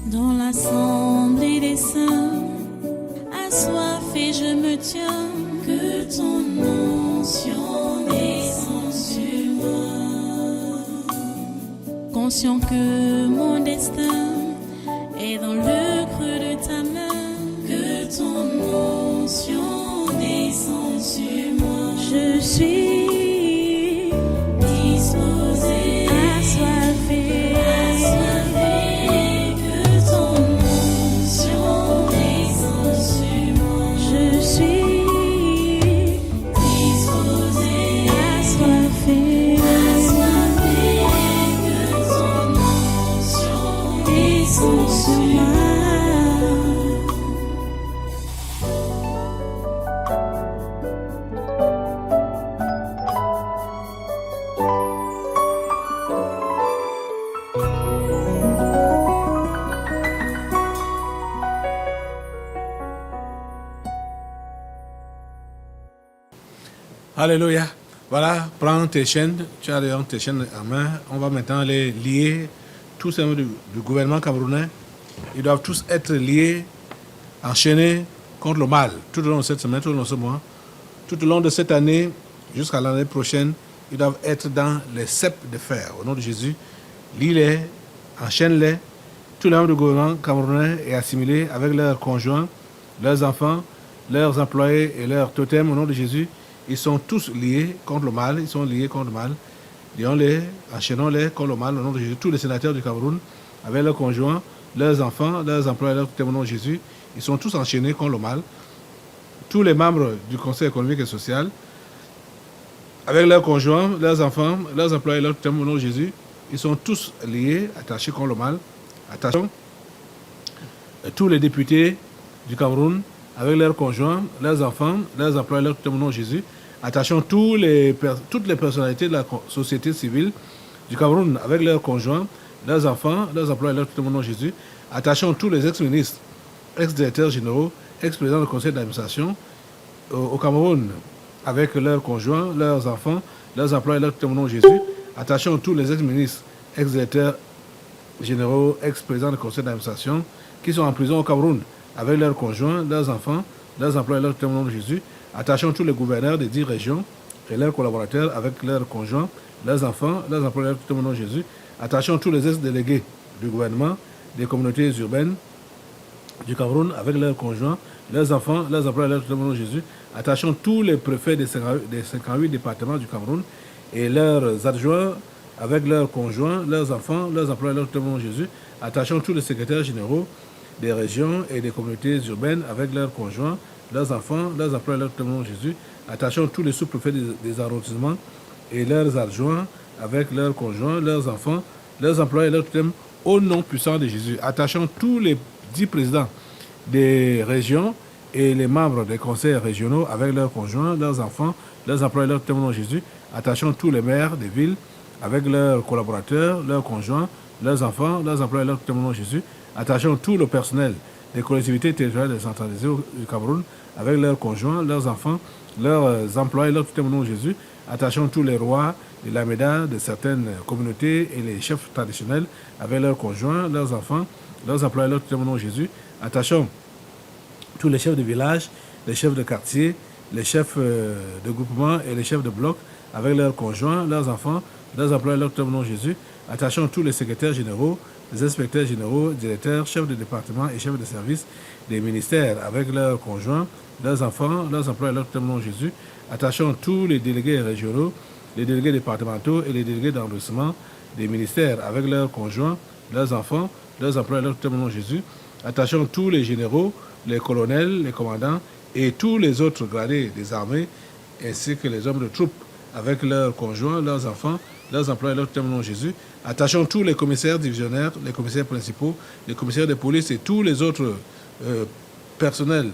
Dans l'assemblée des saints, assoiffé je me tiens, que ton onction descende sur moi. Conscient que mon destin est dans le creux de ta main, que ton onction descende sur moi. Je suis disposé, assoiffé, que ton onction descende sur moi. Je suis disposé, assoiffé, que ton onction descende sur moi. Alléluia. Voilà, prends tes chaînes, tu as déjà tes chaînes en main. On va maintenant les lier, tous ces membres du gouvernement camerounais. Ils doivent tous être liés, enchaînés contre le mal, tout au long de cette semaine, tout au long de ce mois, tout au long de cette année, jusqu'à l'année prochaine. Ils doivent être dans les ceps de fer. Au nom de Jésus, lis-les, enchaîne-les. Tous les membres du gouvernement camerounais et assimilés avec leurs conjoints, leurs enfants, leurs employés et leurs totems. Au nom de Jésus, ils sont tous liés contre le mal. Ils sont liés contre le mal. Disons-les, enchaînons-les contre le mal. Au nom de Jésus, tous les sénateurs du Cameroun, avec leurs conjoints, leurs enfants, leurs employés, leurs totems. Au nom de Jésus, ils sont tous enchaînés contre le mal. Tous les membres du Conseil économique et social, avec leurs conjoints, leurs enfants, leurs employés, leurs totems. Au nom de Jésus, ils sont tous liés, attachés contre le mal. Attention, tous les députés du Cameroun, avec leurs conjoints, leurs enfants, leurs employés, leurs totems au nom de Jésus. Attachons toutes les personnalités de la société civile du Cameroun, avec leurs conjoints, leurs enfants, leurs employés, leurs totems au nom de Jésus. Attachons tous les ex-ministres, ex-directeurs généraux, ex-présidents du conseil d'administration au Cameroun, avec leurs conjoints, leurs enfants, leurs employés, leurs totems au nom de Jésus. Attachons tous les ex-ministres, ex-directeurs généraux, ex-présidents du conseil d'administration qui sont en prison au Cameroun, avec leurs conjoints, leurs enfants, leurs employés, leurs totems au nom de Jésus. Attachons tous les gouverneurs des 10 régions et leurs collaborateurs avec leurs conjoints, leurs enfants, leurs employés, leurs totems au nom de Jésus. Attachons tous les ex-délégués du gouvernement, des communautés urbaines du Cameroun avec leurs conjoints, leurs enfants, leurs employés, leurs totems au nom de Jésus. Attachons tous les préfets des 58 départements du Cameroun et leurs adjoints avec leurs conjoints, leurs enfants, leurs employés, leurs totems au nom de Jésus. Attachons tous les secrétaires généraux des régions et des communautés urbaines avec leurs conjoints, leurs enfants, leurs employés, leurs totems au nom de Jésus. Attachons tous les sous-préfets des arrondissements et leurs adjoints avec leurs conjoints, leurs enfants, leurs employés, leurs totems au nom puissant de Jésus. Attachons tous les 10 présidents des régions et les membres des conseils régionaux avec leurs conjoints, leurs enfants, leurs employés, leurs totems au nom de Jésus. Attachons tous les maires des villes avec leurs collaborateurs, leurs conjoints, leurs enfants, leurs employés, leurs totems au nom de Jésus. Attachons tout le personnel des collectivités territoriales décentralisées du Cameroun avec leurs conjoints, leurs enfants, leurs employés, leurs totems au nom de Jésus. Attachons tous les rois et la médaille de certaines communautés et les chefs traditionnels avec leurs conjoints, leurs enfants, leurs employés, leurs totems au nom de Jésus. Attachons tous les chefs de village, les chefs de quartier, les chefs de groupement et les chefs de bloc avec leurs conjoints, leurs enfants, leurs employés, leurs totems au nom de Jésus. Attachons tous les secrétaires généraux, les inspecteurs généraux, directeurs, chefs de département et chefs de service des ministères avec leurs conjoints, leurs enfants, leurs employés, leurs totems au nom de Jésus. Attachons tous les délégués régionaux, les délégués départementaux et les délégués d'arrondissement des ministères avec leurs conjoints, leurs enfants, leurs employés, leurs totems au nom de Jésus. Attachons tous les généraux, les colonels, les commandants et tous les autres gradés des armées ainsi que les hommes de troupes avec leurs conjoints, leurs enfants, leurs employés, leurs totems au nom de Jésus. Attachons tous les commissaires divisionnaires, les commissaires principaux, les commissaires de police et tous les autres personnels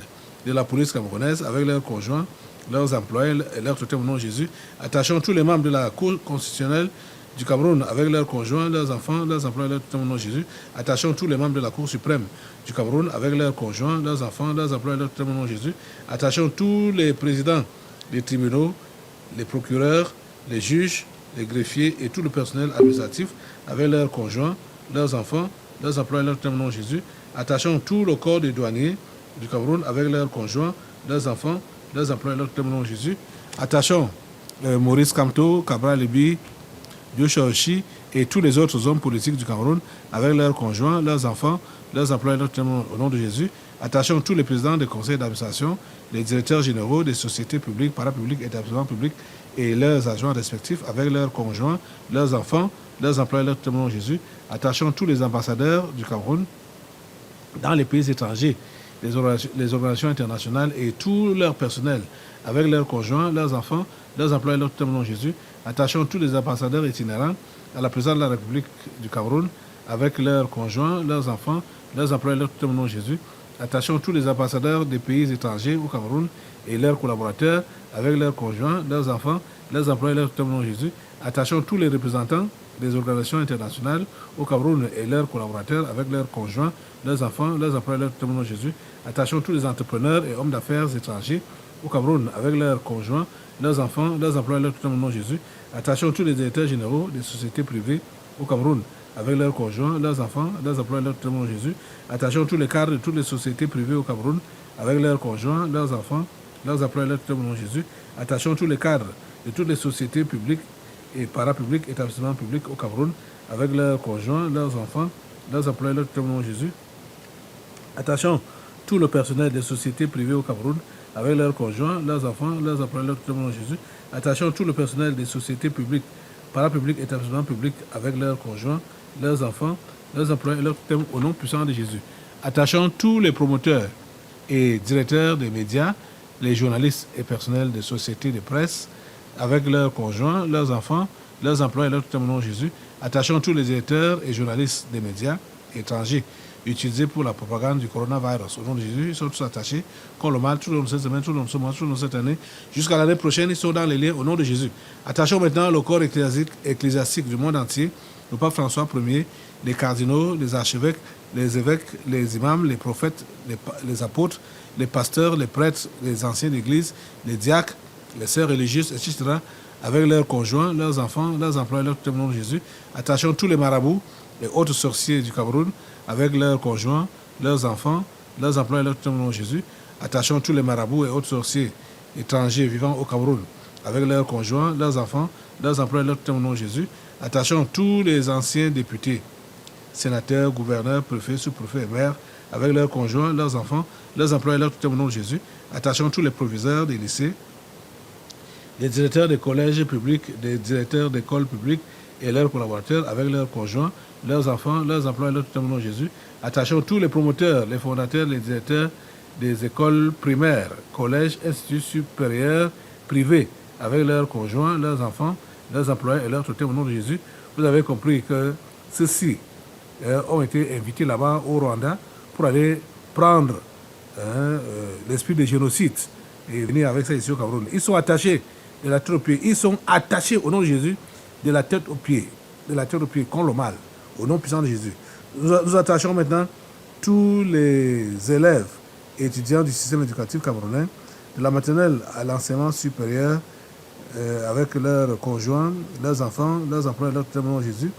de la police camerounaise avec leurs conjoints, leurs employés et leurs totems au nom de Jésus. Attachons tous les membres de la Cour constitutionnelle du Cameroun avec leurs conjoints, leurs enfants, leurs employés, leurs totems au nom de Jésus. Attachons tous les membres de la Cour suprême du Cameroun avec leurs conjoints, leurs enfants, leurs employés, leurs totems au nom de Jésus. Attachons tous les présidents des tribunaux, les procureurs, les juges, les greffiers et tout le personnel administratif avec leurs conjoints, leurs enfants, leurs emplois et leurs au nom de Jésus. Attachons tout le corps des douaniers du Cameroun avec leurs conjoints, leurs enfants, leurs emplois et leurs au nom de Jésus. Attachons Maurice Kamto, Cabral Libi, Joshua Oshi et tous les autres hommes politiques du Cameroun avec leurs conjoints, leurs enfants, leurs emplois et leurs au nom de Jésus. Attachons tous les présidents des conseils d'administration, les directeurs généraux des sociétés publiques, parapubliques, établissements publics et leurs agents respectifs avec leurs conjoints, leurs enfants, leurs emplois et leurs au nom de Jésus. Attachons tous les ambassadeurs du Cameroun dans les pays étrangers, les organisations internationales et tout leur personnel avec leurs conjoints, leurs enfants, leurs emplois et leurs au nom de Jésus. Attachons tous les ambassadeurs itinérants à la présidence de la République du Cameroun avec leurs conjoints, leurs enfants, leurs emplois et leurs au nom de Jésus. Attachons tous les ambassadeurs des pays étrangers au Cameroun et leurs collaborateurs avec leurs conjoints, leurs enfants, leurs emplois et leurs au nom de Jésus. Attachons tous les représentants des organisations internationales au Cameroun et leurs collaborateurs avec leurs conjoints, leurs enfants, leurs emplois et leurs au nom de Jésus. Attachons tous les entrepreneurs et hommes d'affaires étrangers au Cameroun avec leurs conjoints, leurs enfants, leurs emplois et leurs au nom de Jésus. Attachons tous les directeurs généraux des sociétés privées au Cameroun avec leurs conjoints, leurs enfants, leurs emplois et leurs au nom de Jésus. Attachons tous les cadres de toutes les sociétés privées au Cameroun avec leurs conjoints, leurs enfants, leurs emplois et leurs au nom de Jésus. Attachons tous les cadres de toutes les sociétés publiques et parapubliques, établissements publics au Cameroun avec leurs conjoints, leurs enfants, leurs emplois et leurs au nom de Jésus. Attachons tout le personnel des sociétés privées au Cameroun avec leurs conjoints, leurs enfants, leurs emplois et leurs au nom de Jésus. Attachons tout le personnel des sociétés publiques, parapubliques, établissements publics avec leurs conjoints, leurs enfants, leurs emplois et leurs au nom puissant de Jésus. Attachons tous les promoteurs et directeurs des médias, les journalistes et personnels des sociétés de presse avec leurs conjoints, leurs enfants, leurs emplois et leurs au nom de Jésus. Attachons tous les directeurs et journalistes des médias étrangers utilisés pour la propagande du coronavirus. Au nom de Jésus, ils sont tous attachés, comme le mal, tout le long de cette semaine, tout le long de ce mois, tout le long de cette année, jusqu'à l'année prochaine, ils sont dans les liens au nom de Jésus. Attachons maintenant le corps ecclésiastique du monde entier, le pape François Ier, les cardinaux, les archevêques, les évêques, les imams, les prophètes, les apôtres, les pasteurs, les prêtres, les anciens d'église, les diacres, les sœurs religieuses, etc., avec leurs conjoints, leurs enfants, leurs emplois et leurs au nom de Jésus. Attachons tous les marabouts, les autres sorciers du Cameroun, avec leurs conjoints, leurs enfants, leurs emplois et leurs au nom de Jésus. Attachons tous les marabouts et autres sorciers étrangers vivant au Cameroun, avec leurs conjoints, leurs enfants, leurs emplois et leurs au nom de Jésus. Attachons tous les anciens députés, sénateurs, gouverneurs, préfets, sous-préfets et maires, avec leurs conjoints, leurs enfants, leurs emplois et leurs au nom de Jésus. Attachons tous les proviseurs des lycées, les directeurs des collèges publics, des directeurs d'écoles publiques et leurs collaborateurs avec leurs conjoints, leurs enfants, leurs emplois et leurs au nom de Jésus. Attachons tous les promoteurs, les fondateurs, les directeurs des écoles primaires, collèges, instituts supérieurs, privés, avec leurs conjoints, leurs enfants, leurs employés et leurs au nom de Jésus. Vous avez compris que ceux-ci ont été invités là-bas au Rwanda pour aller prendre l'esprit de génocide et venir avec ça ici au Cameroun. Ils sont attachés de la tête aux pieds. Ils sont attachés au nom de Jésus de la tête aux pieds. De la tête aux pieds, contre le mal, au nom puissant de Jésus. Nous attachons maintenant tous les élèves et étudiants du système éducatif camerounais, de la maternelle à l'enseignement supérieur, avec leurs conjoints, leurs enfants, leurs emplois et leurs au nom de Jésus.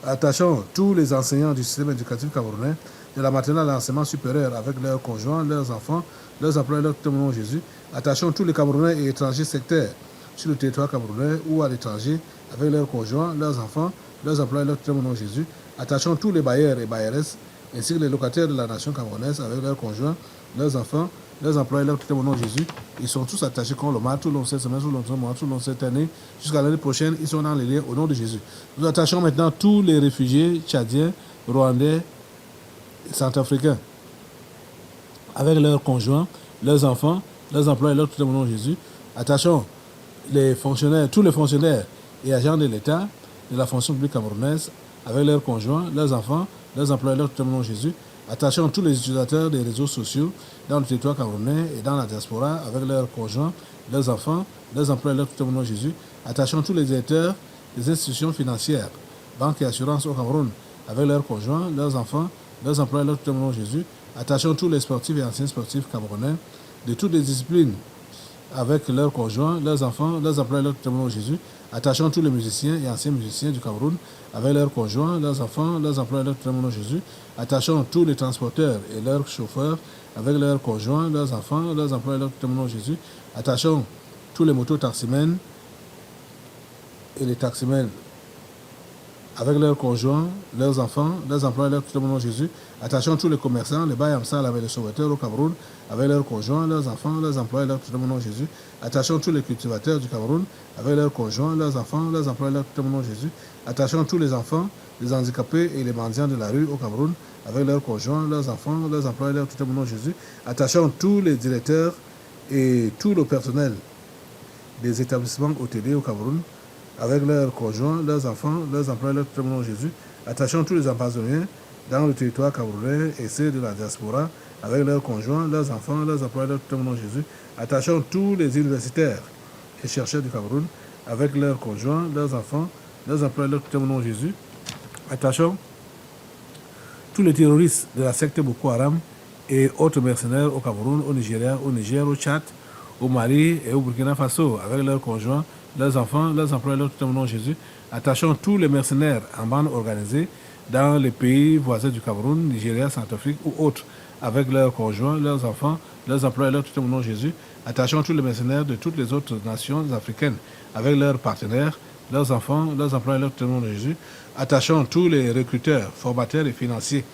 Attachons tous les enseignants du système éducatif camerounais, de la maternelle à l'enseignement supérieur, avec leurs conjoints, leurs enfants, leurs emplois et leurs au nom de Jésus. Attachons tous les Camerounais et étrangers sectaires sur le territoire camerounais ou à l'étranger, avec leurs conjoints, leurs enfants, leurs emplois et leurs au nom de Jésus. Attachons tous les bailleurs et bailleresses, ainsi que les locataires de la nation camerounaise, avec leurs conjoints, leurs enfants, leurs emplois et leurs au nom de Jésus. Ils sont tous attachés contre le mal tout le long de cette semaine, tout le long de ce mois, tout le long de cette année, jusqu'à l'année prochaine. Ils sont dans les liens au nom de Jésus. Nous attachons maintenant tous les réfugiés tchadiens, rwandais, centrafricains, avec leurs conjoints, leurs enfants, leurs emplois et leurs au nom de Jésus. Attachons les fonctionnaires, tous les fonctionnaires et agents de l'État, de la fonction publique camerounaise, avec leurs conjoints, leurs enfants, leurs emplois et leurs au nom de Jésus. Attachons tous les utilisateurs des réseaux sociaux dans le territoire camerounais et dans la diaspora, avec leurs conjoints, leurs enfants, leurs emplois et leurs au nom de Jésus. Attachons tous les directeurs des institutions financières, banques et assurances au Cameroun, avec leurs conjoints, leurs enfants, leurs emplois et leurs au nom de Jésus. Attachons tous les sportifs et anciens sportifs camerounais de toutes les disciplines avec leurs conjoints, leurs enfants, leurs employés, leurs témoins de Jésus. Attachons tous les musiciens et anciens musiciens du Cameroun avec leurs conjoints, leurs enfants, leurs employés, leurs témoins de Jésus. Attachons tous les transporteurs et leurs chauffeurs avec leurs conjoints, leurs enfants, leurs employés, leurs témoins de Jésus. Attachons tous les motos-taximens et les taximens avec leurs conjoints, leurs enfants, leurs employés, leurs témoins de Jésus. Attachons tous les commerçants, les Bayamsal avec les sauveteurs au Cameroun, avec leurs conjoints, leurs enfants, leurs employés, leurs témoins de Jésus. Attachons tous les cultivateurs du Cameroun, avec leurs conjoints, leurs enfants, leurs employés, leurs témoins de Jésus. Attachons tous les enfants, les handicapés et les mendiants de la rue au Cameroun, avec leurs conjoints, leurs enfants, leurs employés, leurs témoins de Jésus. Attachons tous les directeurs et tout le personnel des établissements hôteliers au Cameroun, avec leurs conjoints, leurs enfants, leurs employés, leurs témoins de Jésus. Attachons tous les ambassadeurs dans le territoire camerounais et ceux de la diaspora, avec leurs conjoints, leurs enfants, leurs employés, leurs témoins de Jésus. Attachons tous les universitaires et chercheurs du Cameroun, avec leurs conjoints, leurs enfants, leurs employés, leurs témoins de Jésus. Attachons tous les terroristes de la secte Boko Haram et autres mercenaires au Cameroun, au Nigeria, au Niger, au Tchad, au Mali et au Burkina Faso, avec leurs conjoints, leurs enfants, leurs employés, leurs témoins de Jésus. Attachons tous les mercenaires en bande organisée dans les pays voisins du Cameroun, Nigeria, Centrafrique ou autres, avec leurs conjoints, leurs enfants, leurs employés, leurs témoins de Jésus. Attachons tous les mercenaires de toutes les autres nations africaines, avec leurs partenaires, leurs enfants, leurs employés, leurs témoins de Jésus. Attachons tous les recruteurs, formateurs et financiers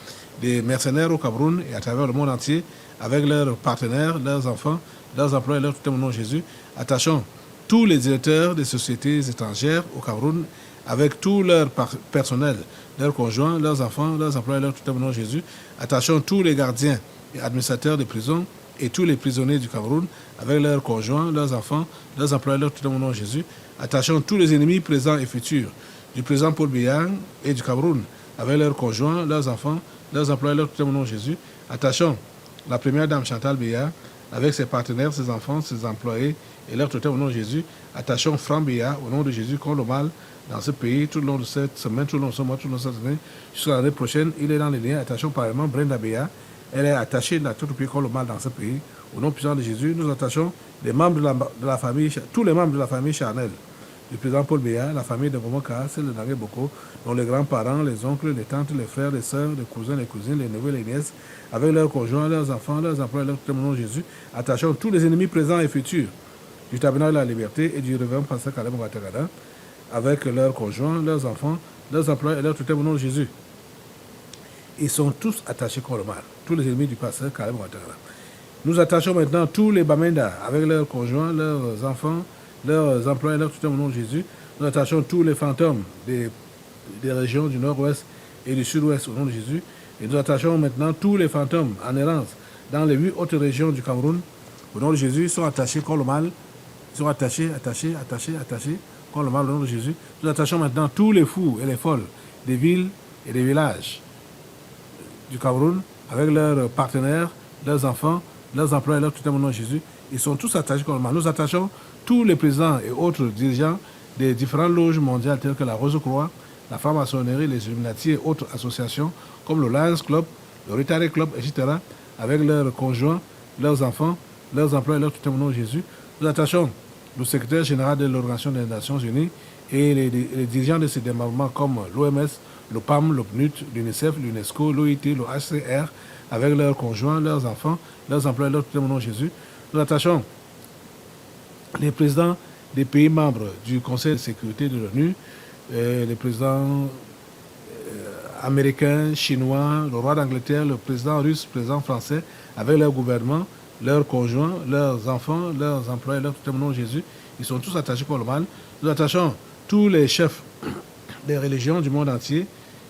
des mercenaires au Cameroun et à travers le monde entier, avec leurs partenaires, leurs enfants, leurs employés, leurs témoins de Jésus. Attachons tous les directeurs des sociétés étrangères au Cameroun, avec tout leur personnel, leurs conjoints, leurs enfants, leurs employés, leurs témoins de Jésus. Attachons tous les gardiens et administrateurs de prisons et tous les prisonniers du Cameroun, avec leurs conjoints, leurs enfants, leurs employés, leurs témoins de Jésus. Attachons tous les ennemis présents et futurs du président Paul Biya et du Cameroun, avec leurs conjoints, leurs enfants, leurs employés, leurs témoins de Jésus. Attachons la première dame Chantal Biya, avec ses partenaires, ses enfants, ses employés et leurs tuteurs au nom de Jésus. Attachons Franck Biya au nom de Jésus contre le mal dans ce pays tout le long de cette semaine, tout le long de ce mois, tout le long de cette année, jusqu'à l'année prochaine. Il est dans les liens. Attachons par exemple Brenda Biya. Elle est attachée à tout le pays contre le mal dans ce pays. Au nom puissant de Jésus, nous attachons les membres de la famille, tous les membres de la famille charnelle du président Paul Biya, la famille de Momoka, celle de Nagé Boko, dont les grands-parents, les oncles, les tantes, les frères, les sœurs, les cousins, les cousines, les neveux, les nièces, avec leurs conjoints, leurs enfants, leurs employés, leurs témoins de Jésus. Attachons tous les ennemis présents et futurs du tabernacle de la liberté et du révérend pasteur Kalem Ouattara, avec leurs conjoints, leurs enfants, leurs employés et leurs tuteurs au nom de Jésus. Ils sont tous attachés contre le mal, tous les ennemis du pasteur Kalem Ouattara. Nous attachons maintenant tous les Bamenda avec leurs conjoints, leurs enfants, leurs employés, leurs tuteurs au nom de Jésus. Nous attachons tous les fantômes des régions du nord-ouest et du sud-ouest au nom de Jésus. Et nous attachons maintenant tous les fantômes en errance dans les 8 autres régions du Cameroun. Au nom de Jésus, ils sont attachés contre le mal. Ils sont attachés contre le mal au nom de Jésus. Nous attachons maintenant tous les fous et les folles des villes et des villages du Cameroun avec leurs partenaires, leurs enfants, leurs employés, leurs tuteurs au nom de Jésus. Ils sont tous attachés contre le mal. Nous attachons tous les présidents et autres dirigeants des différentes loges mondiales telles que la Rose-Croix, la franc-maçonnerie, les Illuminati et autres associations comme le Lions Club, le Rotary Club, etc., avec leurs conjoints, leurs enfants, leurs employés, leurs tuteurs au nom de Jésus. Nous attachons le secrétaire général de l'Organisation des Nations Unies et les dirigeants de ces démembrements comme l'OMS, le PAM, le PNUD, l'UNICEF, l'UNESCO, l'OIT, le HCR, avec leurs conjoints, leurs enfants, leurs employés, leurs tuteurs au nom de Jésus. Nous attachons les présidents des pays membres du Conseil de sécurité de l'ONU, les présidents américains, chinois, le roi d'Angleterre, le président russe, le président français, avec leur gouvernement, leurs conjoints, leurs enfants, leurs employés, leurs tuteurs au nom de Jésus. Ils sont tous attachés pour le mal. Nous attachons tous les chefs des religions du monde entier,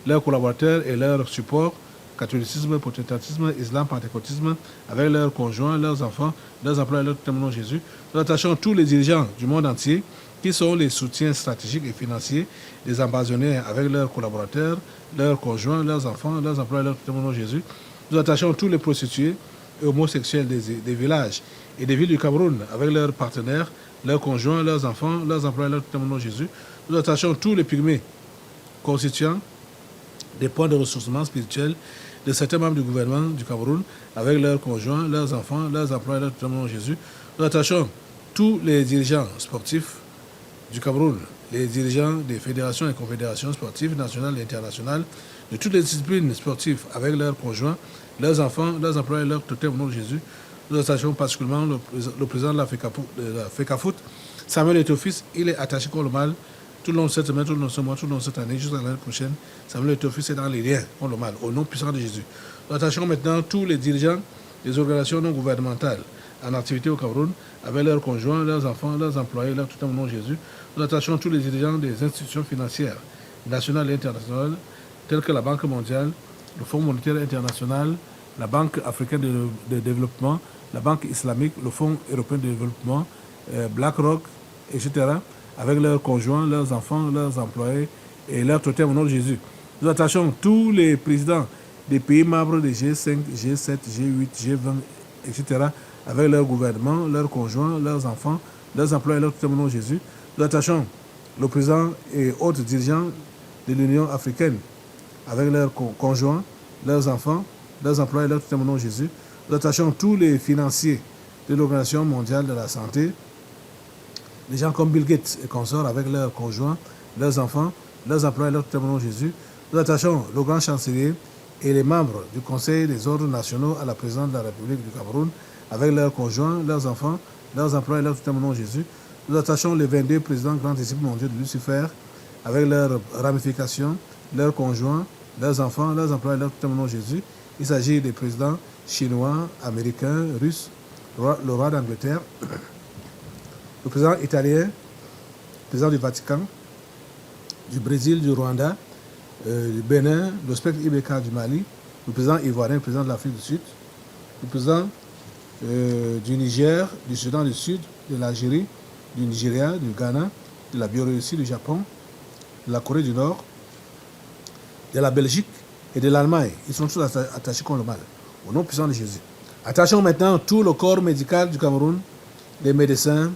leurs collaborateurs et leurs supports, catholicisme, protestantisme, islam, pentecôtisme, avec leurs conjoints, leurs enfants, leurs employés, leurs tuteurs au nom de Jésus. Nous attachons tous les dirigeants du monde entier qui sont les soutiens stratégiques et financiers des ambassadeurs avec leurs collaborateurs, leurs conjoints, leurs enfants, leurs employés, leurs tuteurs au nom de Jésus. Nous attachons tous les prostituées et homosexuels des villages et des villes du Cameroun avec leurs partenaires, leurs conjoints, leurs enfants, leurs employés, leurs tuteurs au nom de Jésus. Nous attachons tous les pygmées constituants des points de ressourcement spirituel de certains membres du gouvernement du Cameroun avec leurs conjoints, leurs enfants, leurs employés, leurs tuteurs au nom de Jésus. Nous attachons tous les dirigeants sportifs du Cameroun, les dirigeants des fédérations et confédérations sportives nationales et internationales, de toutes les disciplines sportives, avec leurs conjoints, leurs enfants, leurs employés, leurs tuteurs, au nom de Jésus. Nous attachons particulièrement le président de la FECAFOOT, Samuel Eto'o-Fils. Il est attaché contre le mal tout le long de cette semaine, tout le long de ce mois, tout le long de cette année, jusqu'à l'année prochaine. Samuel Eto'o-Fils est dans les liens contre le mal, au nom puissant de Jésus. Nous attachons maintenant tous les dirigeants des organisations non gouvernementales en activité au Cameroun, avec leurs conjoints, leurs enfants, leurs employés, leurs tuteurs, au nom de Jésus. Nous attachons tous les dirigeants des institutions financières nationales et internationales, telles que la Banque mondiale, le Fonds monétaire international, la Banque africaine de développement, la Banque islamique, le Fonds européen de développement, BlackRock, etc., avec leurs conjoints, leurs enfants, leurs employés et leurs tuteurs, au nom de Jésus. Nous attachons tous les présidents des pays membres des G5, G7, G8, G20, etc., avec leurs gouvernements, leurs conjoints, leurs enfants, leurs employés et leurs tuteurs, au nom de Jésus. Nous attachons le président et autres dirigeants de l'Union africaine, avec leurs conjoints, leurs enfants, leurs employés et leurs tuteurs, au nom de Jésus. Nous attachons tous les financiers de l'Organisation mondiale de la santé, des gens comme Bill Gates et consorts, avec leurs conjoints, leurs enfants, leurs employés et leurs tuteurs, au nom de Jésus. Nous attachons le grand chancelier et les membres du Conseil des ordres nationaux à la présidence de la République du Cameroun, avec leurs conjoints, leurs enfants, leurs employés et leurs tuteurs, au nom de Jésus. Nous attachons les 22 présidents grands disciples mondiaux de Lucifer, avec leurs ramifications, leurs conjoints, leurs enfants, leurs employés et leurs tuteurs, au nom de Jésus. Il s'agit des présidents chinois, américains, russes, le roi d'Angleterre, le président italien, le président du Vatican, du Brésil, du Rwanda, du Bénin, le spectre Ibeka du Mali, le président ivoirien, le président de l'Afrique du Sud, le président du Niger, du Soudan du Sud, de l'Algérie, du Nigeria, du Ghana, de la Biélorussie, du Japon, de la Corée du Nord, de la Belgique et de l'Allemagne. Ils sont tous attachés contre le mal, au nom puissant de Jésus. Attachons maintenant tout le corps médical du Cameroun, les médecins,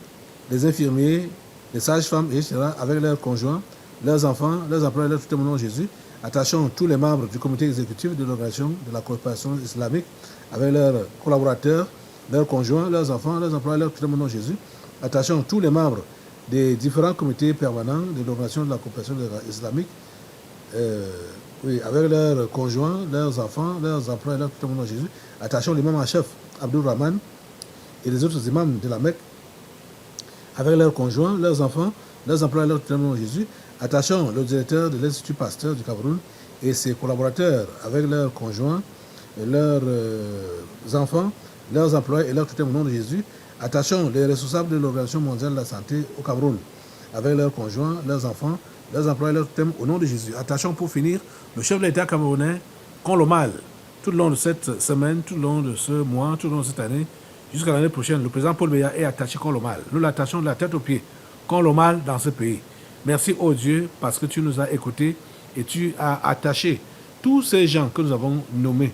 les infirmiers, les sages-femmes, etc., avec leurs conjoints, leurs enfants, leurs employés, leurs tuteurs, au nom de Jésus. Attachons tous les membres du comité exécutif de l'organisation de la coopération islamique, avec leurs collaborateurs, leurs conjoints, leurs enfants, leurs employés, leurs tuteurs, au nom de Jésus. Attachons tous les membres des différents comités permanents de l'organisation de la coopération islamique, avec leurs conjoints, leurs enfants, leurs employés, leurs tuteurs, au nom de Jésus. Attachons l'imam en chef, Abdul Rahman, et les autres imams de la Mecque, avec leurs conjoints, leurs enfants, leurs employés, leurs tuteurs, au nom de Jésus. Attachons le directeur de l'Institut Pasteur du Cameroun et ses collaborateurs, avec leurs conjoints, leurs enfants, leurs employés et leurs tuteurs, au nom de Jésus. Attachons les responsables de l'Organisation mondiale de la santé au Cameroun, avec leurs conjoints, leurs enfants, leurs employés, leurs tuteurs, au nom de Jésus. Attachons pour finir le chef de l'État camerounais contre le mal, tout le long de cette semaine, tout le long de ce mois, tout le long de cette année, jusqu'à l'année prochaine. Le président Paul Biya est attaché contre le mal. Nous l'attachons de la tête aux pieds contre le mal dans ce pays. Merci, oh Dieu, parce que tu nous as écoutés et tu as attaché tous ces gens que nous avons nommés.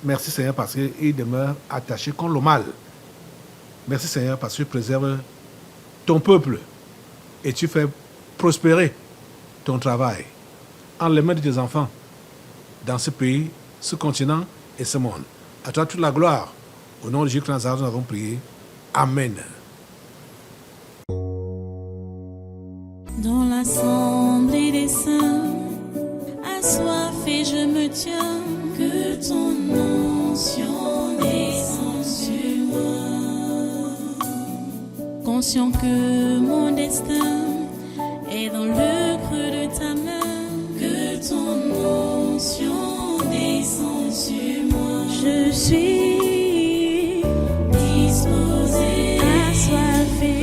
Merci Seigneur parce qu'ils demeurent attachés contre le mal. Merci Seigneur parce que tu préserves ton peuple et tu fais prospérer ton travail en les mains de tes enfants dans ce pays, ce continent et ce monde. À toi toute la gloire. Au nom de Jésus Christ, nous avons prié. Amen. Dans l'assemblée des saints, assoiffé je me tiens, que ton onction descende sur moi. Conscient que mon destin est dans le creux de ta main, que ton onction descende sur moi. Je suis disposé, assoiffé.